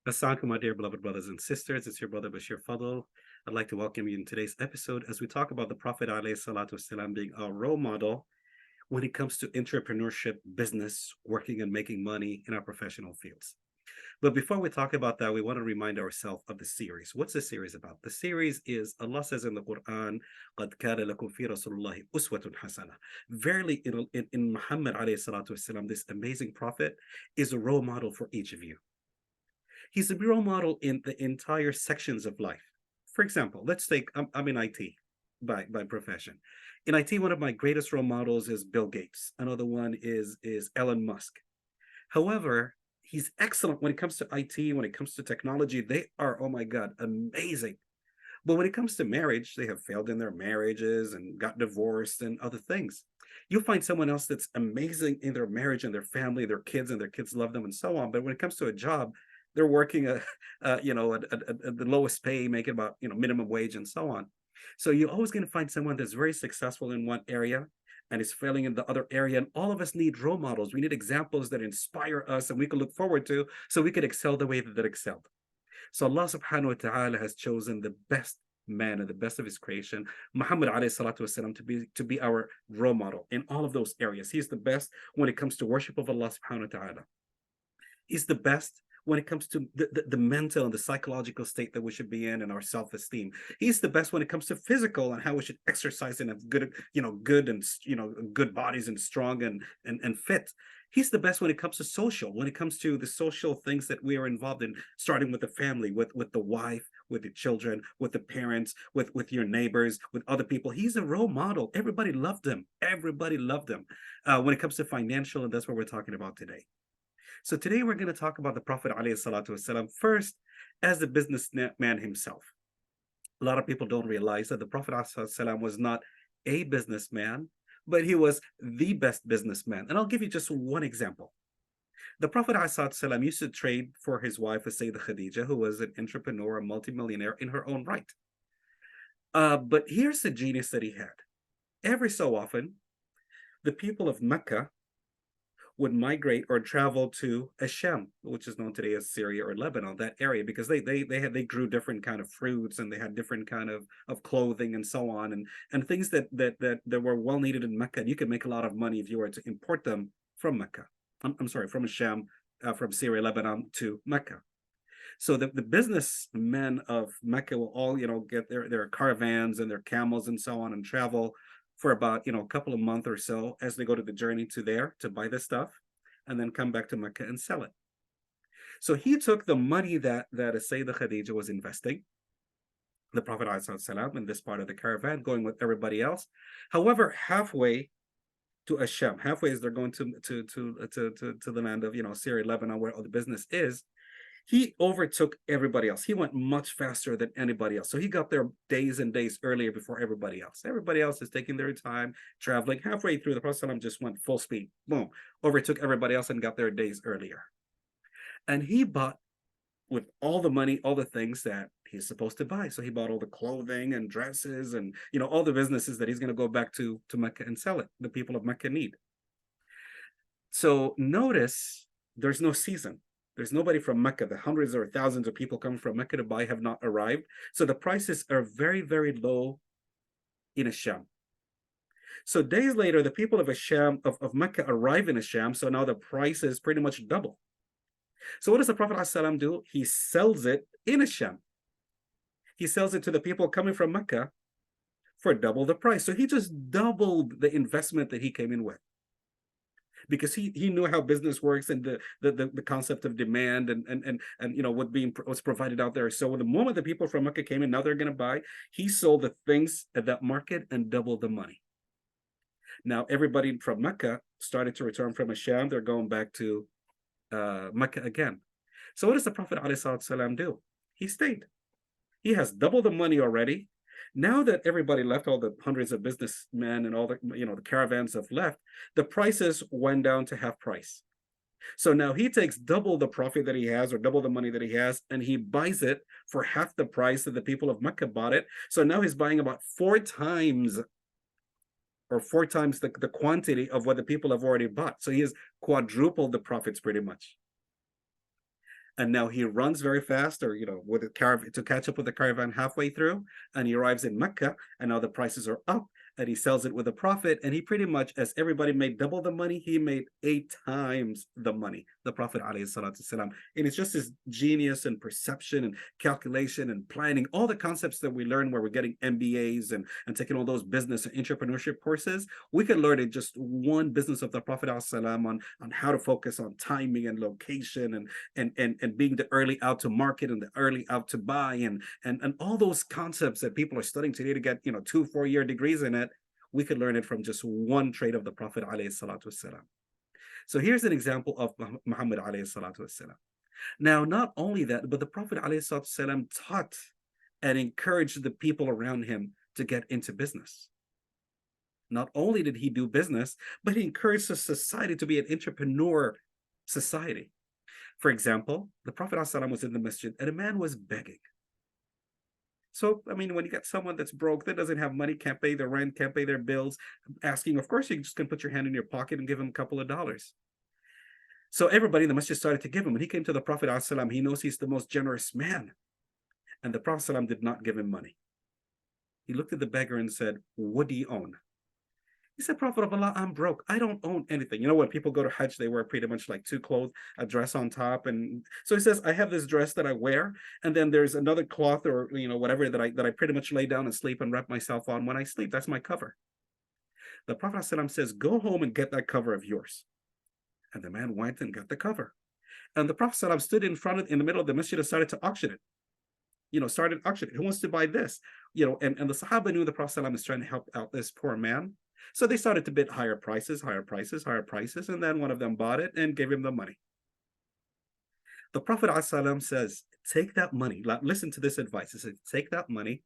Assalamualaikum, my dear beloved brothers and sisters. It's your brother Bashir Fadl. I'd like to welcome you in today's episode as we talk about the Prophet ﷺ being our role model when it comes to entrepreneurship, business, working and making money in our professional fields. But before we talk about that, we want to remind ourselves of the series. What's the series about? The series is Allah says in the Quran, قَدْ كَانَ لَكُمْ فِي رَسُولِ اللَّهِ أُسْوَةٌ حَسَنَةٌ. Verily, in Muhammad ﷺ, this amazing prophet is a role model for each of you. He's a role model in the entire sections of life. For example, let's take, I'm in IT by profession. In IT, one of my greatest role models is Bill Gates. Another one is Elon Musk. However, he's excellent when it comes to IT, when it comes to technology. They are, oh my God, amazing. But when it comes to marriage, they have failed in their marriages and got divorced and other things. You'll find someone else that's amazing in their marriage and their family, their kids, and their kids love them and so on. But when it comes to a job, they're working at the lowest pay, making about minimum wage and so on. So you're always going to find someone that's very successful in one area and is failing in the other area. And all of us need role models. We need examples that inspire us and we can look forward to so we could excel the way that they excelled. So Allah subhanahu wa ta'ala has chosen the best man and the best of his creation, Muhammad alayhi salatu wasalam, to be our role model in all of those areas. He's the best when it comes to worship of Allah subhanahu wa ta'ala. He's the best when it comes to the mental and the psychological state that we should be in and our self-esteem. He's the best when it comes to physical and how we should exercise and have good, good bodies and strong and fit. He's the best when it comes to social, when it comes to the social things that we are involved in, starting with the family, with the wife, with the children, with the parents, with your neighbors, with other people. He's a role model. Everybody loved him. Everybody loved him. When it comes to financial, and that's what we're talking about today. So today we're going to talk about the Prophet ﷺ first as the businessman himself. A lot of people don't realize that the Prophet ﷺ was not a businessman, but he was the best businessman. And I'll give you just one example. The Prophet ﷺ used to trade for his wife, Sayyidah Khadija, who was an entrepreneur, a multimillionaire in her own right. But here's the genius that he had. Every so often, the people of Mecca would migrate or travel to Asham, which is known today as Syria or Lebanon, that area, because they grew different kind of fruits and they had different kind of clothing and so on, and things that were well needed in Mecca. And you could make a lot of money if you were to import them from Mecca. I'm sorry, from Asham, from Syria, Lebanon to Mecca. So the businessmen of Mecca will all get their caravans and their camels and so on and travel for about a couple of months or so as they go to the journey to there to buy the stuff and then come back to Mecca and sell it. So he took the money that Sayyidah Khadija was investing, the Prophet ﷺ, in this part of the caravan, going with everybody else. However, halfway to Asham, halfway as they're going to the land of Syria, Lebanon, where all the business is, he overtook everybody else. He went much faster than anybody else. So he got there days and days earlier before everybody else. Everybody else is taking their time, traveling. Halfway through, the Prophet ﷺ just went full speed. Boom. Overtook everybody else and got there days earlier. And he bought, with all the money, all the things that he's supposed to buy. So he bought all the clothing and dresses and all the businesses that he's going to go back to Mecca and sell it. The people of Mecca need. So notice there's no season. There's nobody from Mecca. The hundreds or thousands of people coming from Mecca to buy have not arrived. So the prices are very, very low in Asham. So days later, the people of Asham, of Mecca, arrive in Asham. So now the price is pretty much double. So what does the Prophet ﷺ do? He sells it in Asham. He sells it to the people coming from Mecca for double the price. So he just doubled the investment that he came in with, because he knew how business works and the concept of demand and what's provided out there. So the moment the people from Mecca came in, now they're going to buy. He sold the things at that market and doubled the money. Now everybody from Mecca started to return from Asham. They're going back to Mecca again. So what does the Prophet ﷺ do? He stayed. He has double the money already. Now that everybody left, all the hundreds of businessmen and all the caravans have left, the prices went down to half price. So now he takes double the profit that he has, or double the money that he has, and he buys it for half the price that the people of Mecca bought it. So now he's buying about four times the quantity of what the people have already bought. So he has quadrupled the profits pretty much. And now he runs very fast, or with a caravan to catch up with the caravan halfway through, and he arrives in Mecca, and now the prices are up, and he sells it with a profit, and he pretty much, as everybody made double the money, he made 8 times the money. The Prophet ﷺ, and it's just his genius and perception and calculation and planning, all the concepts that we learn where we're getting MBAs and taking all those business and entrepreneurship courses. We can learn in just one business of the Prophet ﷺ on how to focus on timing and location and being the early out to market and the early out to buy and all those concepts that people are studying today to get 2-4 year degrees in it. We could learn it from just one trait of the Prophet ﷺ. So here's an example of Muhammad ﷺ. Now, not only that, but the Prophet ﷺ taught and encouraged the people around him to get into business. Not only did he do business, but he encouraged the society to be an entrepreneur society. For example, the Prophet ﷺ was in the masjid and a man was begging. So, I mean, when you get someone that's broke, that doesn't have money, can't pay their rent, can't pay their bills, asking, of course, you just can put your hand in your pocket and give him a couple of dollars. So everybody in the masjid started to give him. When he came to the Prophet ﷺ, he knows he's the most generous man. And the Prophet ﷺ did not give him money. He looked at the beggar and said, "What do you own?" He said, "Prophet of Allah, I'm broke. I don't own anything." When people go to Hajj, they wear pretty much like 2 clothes, a dress on top. And so he says, "I have this dress that I wear, and then there's another cloth or whatever that I pretty much lay down and sleep and wrap myself on when I sleep. That's my cover." The Prophet ﷺ says, "Go home and get that cover of yours." And the man went and got the cover. And the Prophet ﷺ stood in the middle of the masjid and started to auction it. Started auctioning. Who wants to buy this? And the Sahaba knew the Prophet ﷺ is trying to help out this poor man. So they started to bid higher prices, higher prices, higher prices. And then one of them bought it and gave him the money. The Prophet ﷺ says, take that money. Listen to this advice. He said, take that money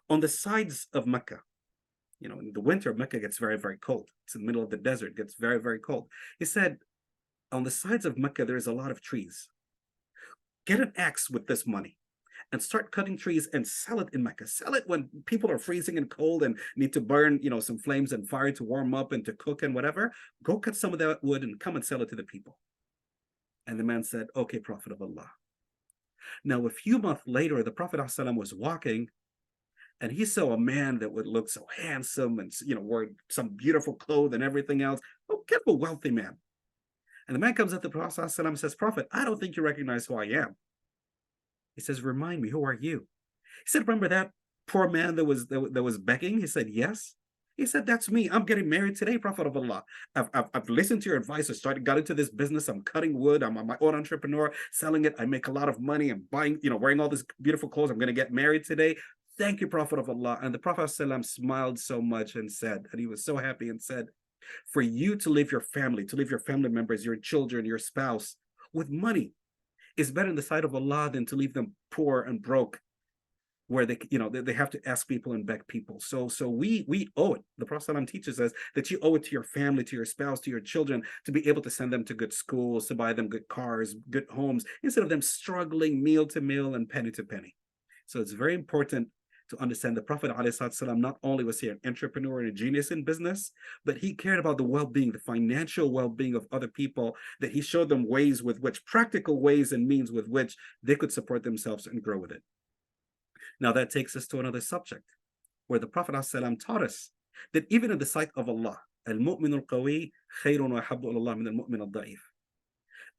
on the sides of Mecca. In the winter, Mecca gets very, very cold. It's in the middle of the desert. It gets very, very cold. He said, on the sides of Mecca, there's a lot of trees. Get an axe with this money and start cutting trees and sell it in Mecca. Sell it when people are freezing and cold and need to burn, some flames and fire to warm up and to cook and whatever. Go cut some of that wood and come and sell it to the people. And the man said, "Okay, Prophet of Allah." Now, a few months later, the Prophet ﷺ was walking and he saw a man that would look so handsome and, wore some beautiful clothes and everything else. Oh, kind of a wealthy man. And the man comes up to the Prophet ﷺ and says, "Prophet, I don't think you recognize who I am." He says, "Remind me, who are you?" He said, "Remember that poor man that was begging?" He said, "Yes." He said, "That's me. I'm getting married today, Prophet of Allah. I've listened to your advice. Got into this business. I'm cutting wood. I'm my own entrepreneur, selling it. I make a lot of money. I'm buying, wearing all this beautiful clothes. I'm going to get married today. Thank you, Prophet of Allah." And the Prophet ﷺ smiled so much and he was so happy and said, "For you to leave your family, members, your children, your spouse with money is better in the sight of Allah than to leave them poor and broke, where they have to ask people and beg people." So we owe it. The Prophet ﷺ teaches us that you owe it to your family, to your spouse, to your children, to be able to send them to good schools, to buy them good cars, good homes, instead of them struggling meal to meal and penny to penny. So it's very important to understand the Prophet ﷺ, not only was he an entrepreneur and a genius in business, but he cared about the well-being, the financial well-being of other people, that he showed them practical ways and means with which they could support themselves and grow with it. Now that takes us to another subject, where the Prophet ﷺ taught us that even in the sight of Allah, al-mu'min al-qawi khayrun wa habbu Allah min al-mu'min al-da'if.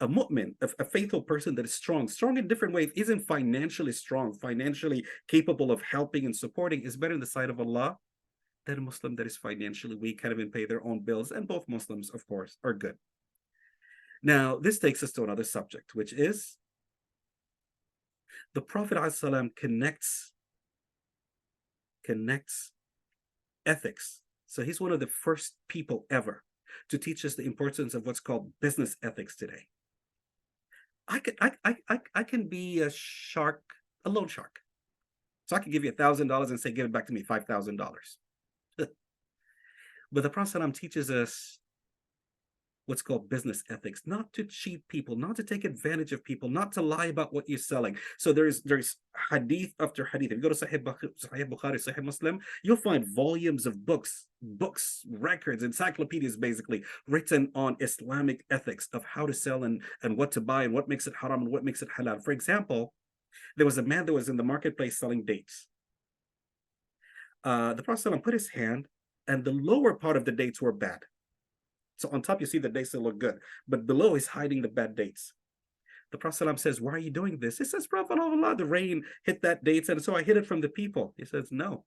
A mu'min, a faithful person that is strong in different ways, isn't financially strong, financially capable of helping and supporting, is better in the sight of Allah than a Muslim that is financially weak, can't even pay their own bills. And both Muslims, of course, are good. Now, this takes us to another subject, which is the Prophet ﷺ connects ethics. So he's one of the first people ever to teach us the importance of what's called business ethics today. I can be a loan shark. So I can give you $1,000 and say, give it back to me, $5,000. But the Prophet ﷺ teaches us what's called business ethics, not to cheat people, not to take advantage of people, not to lie about what you're selling. So there's hadith after hadith. If you go to Sahih Bukhari, Sahih Muslim, you'll find volumes of books, records, encyclopedias basically written on Islamic ethics of how to sell and what to buy and what makes it haram and what makes it halal. For example, there was a man that was in the marketplace selling dates. The Prophet ﷺ put his hand, and the lower part of the dates were bad. So on top, you see the dates that look good, but below is hiding the bad dates. The Prophet ﷺ says, "Why are you doing this?" He says, "Prophet of Allah, the rain hit that dates, and so I hid it from the people." He says, "No,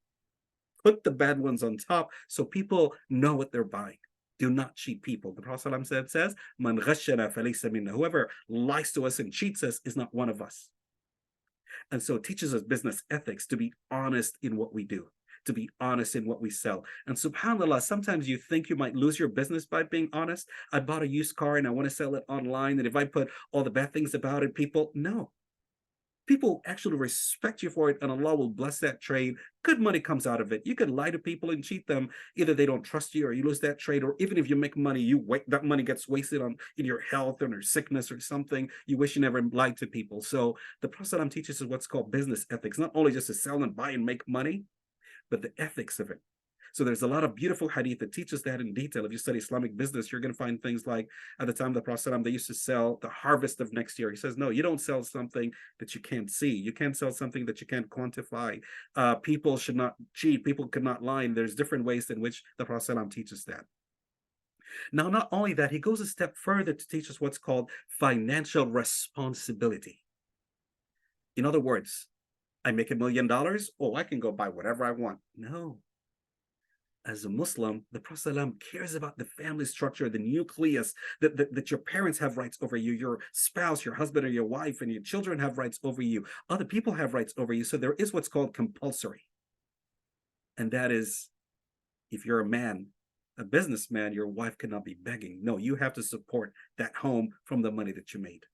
put the bad ones on top so people know what they're buying. Do not cheat people." The Prophet ﷺ says, "Man ghashana falaysa minna." Whoever lies to us and cheats us is not one of us. And so it teaches us business ethics to be honest in what we do, to be honest in what we sell. And subhanAllah, sometimes you think you might lose your business by being honest. I bought a used car and I want to sell it online. And if I put all the bad things about it, people actually respect you for it, and Allah will bless that trade. Good money comes out of it. You can lie to people and cheat them. Either they don't trust you or you lose that trade, or even if you make money, that money gets wasted in your health or sickness or something. You wish you never lied to people. So the Prophet teaches us what's called business ethics, not only just to sell and buy and make money, but the ethics of it. So there's a lot of beautiful hadith that teaches that in detail. If you study Islamic business, you're going to find things like, at the time of the Prophet, they used to sell the harvest of next year. He says, no, you don't sell something that you can't see. You can't sell something that you can't quantify. People should not cheat. People could not lie. And there's different ways in which the Prophet teaches that. Now, not only that, he goes a step further to teach us what's called financial responsibility. In other words, I make $1 million. Oh, I can go buy whatever I want. No. As a Muslim, the Prophet cares about the family structure, the nucleus, that your parents have rights over you, your spouse, your husband or your wife, and your children have rights over you. Other people have rights over you. So there is what's called compulsory. And that is, if you're a man, a businessman, your wife cannot be begging. No, you have to support that home from the money that you made.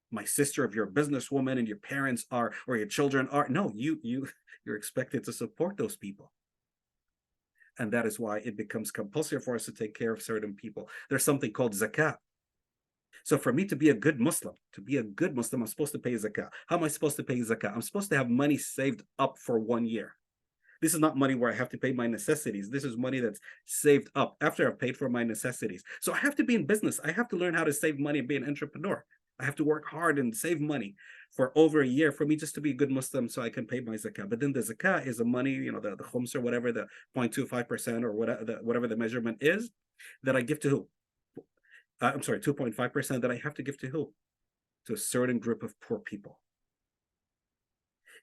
My sister, if you're a businesswoman and your parents are, or your children are, no, you're expected to support those people. And that is why it becomes compulsory for us to take care of certain people. There's something called zakat. So for me to be a good Muslim, I'm supposed to pay zakat. How am I supposed to pay zakat? I'm supposed to have money saved up for 1 year. This is not money where I have to pay my necessities. This is money that's saved up after I've paid for my necessities. So I have to be in business. I have to learn how to save money and be an entrepreneur. I have to work hard and save money for over a year for me just to be a good Muslim so I can pay my zakah. But then the zakah is the money, the khums or whatever, the 0.25% or whatever the measurement is, that I give to who? 2.5% that I have to give to who? To a certain group of poor people.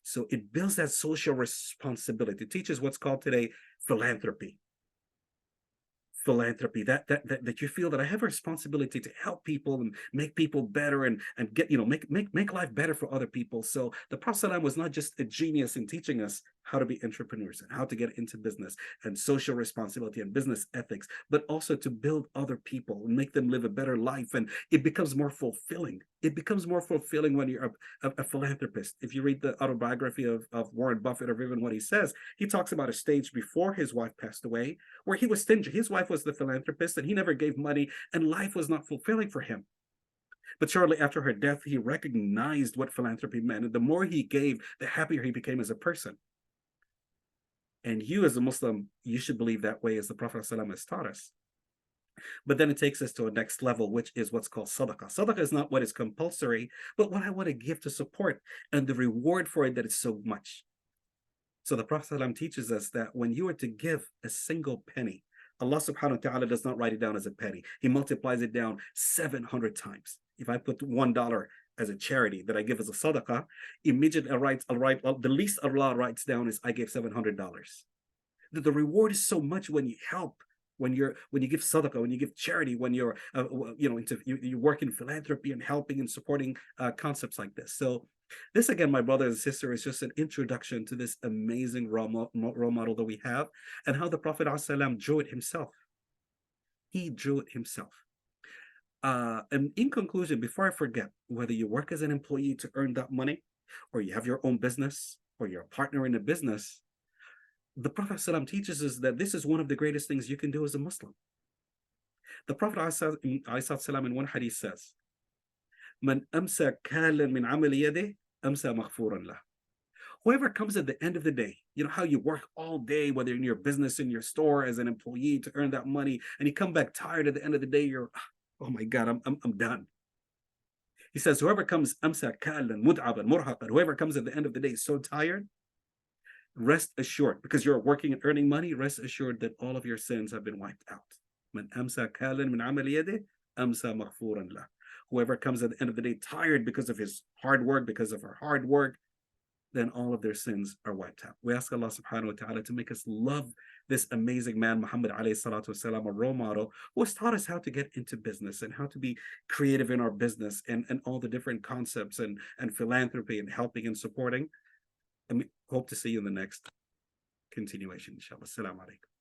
So it builds that social responsibility. It teaches what's called today philanthropy. That you feel that I have a responsibility to help people and make people better and get make life better for other people. So the Prophet was not just a genius in teaching us how to be entrepreneurs and how to get into business and social responsibility and business ethics, but also to build other people and make them live a better life. And it becomes more fulfilling. It becomes more fulfilling when you're a philanthropist. If you read the autobiography of Warren Buffett, or even what he says, he talks about a stage before his wife passed away where he was stingy. His wife was the philanthropist and he never gave money, and life was not fulfilling for him. But shortly after her death, he recognized what philanthropy meant. And the more he gave, the happier he became as a person. And you as a Muslim, you should believe that way, as the Prophet ﷺ has taught us. But then it takes us to a next level, which is what's called sadaqah. Sadaqah is not what is compulsory, but what I want to give to support, and the reward for it that is so much. So the Prophet ﷺ teaches us that when you are to give a single penny, Allah subhanahu wa ta'ala does not write it down as a penny. He multiplies it down 700 times. If I put $1 as a charity that I give as a sadaqah, immediately the least Allah writes down is I gave $700. The reward is so much when you help, when you give sadaqah, when you give charity, when you're you work in philanthropy and helping and supporting concepts like this. So this, again, my brothers and sisters, is just an introduction to this amazing role model that we have, and how the Prophet ﷺ drew it himself. He drew it himself. And in conclusion, before I forget, whether you work as an employee to earn that money, or you have your own business, or you're a partner in a business, the Prophet ﷺ teaches us that this is one of the greatest things you can do as a Muslim. The Prophet ﷺ in one hadith says, "Man amsa kalan min amali yadih, amsa maghfuran lah." Whoever comes at the end of the day, you know how you work all day, whether in your business, in your store, as an employee to earn that money, and you come back tired at the end of the day, you're, oh my God, I'm done. He says, whoever comes amsa kalan mud'aban murhaqan, whoever comes at the end of the day so tired, rest assured, because you're working and earning money, rest assured that all of your sins have been wiped out. Man amsa kalan min amali yadih, amsa maghfuran lah. Whoever comes at the end of the day tired because of his hard work, because of her hard work, then all of their sins are wiped out. We ask Allah subhanahu wa ta'ala to make us love this amazing man, Muhammad alayhi salatu wasalam, a role model who has taught us how to get into business and how to be creative in our business and all the different concepts and philanthropy and helping and supporting. I mean, hope to see you in the next continuation, inshallah. Assalamu alaikum.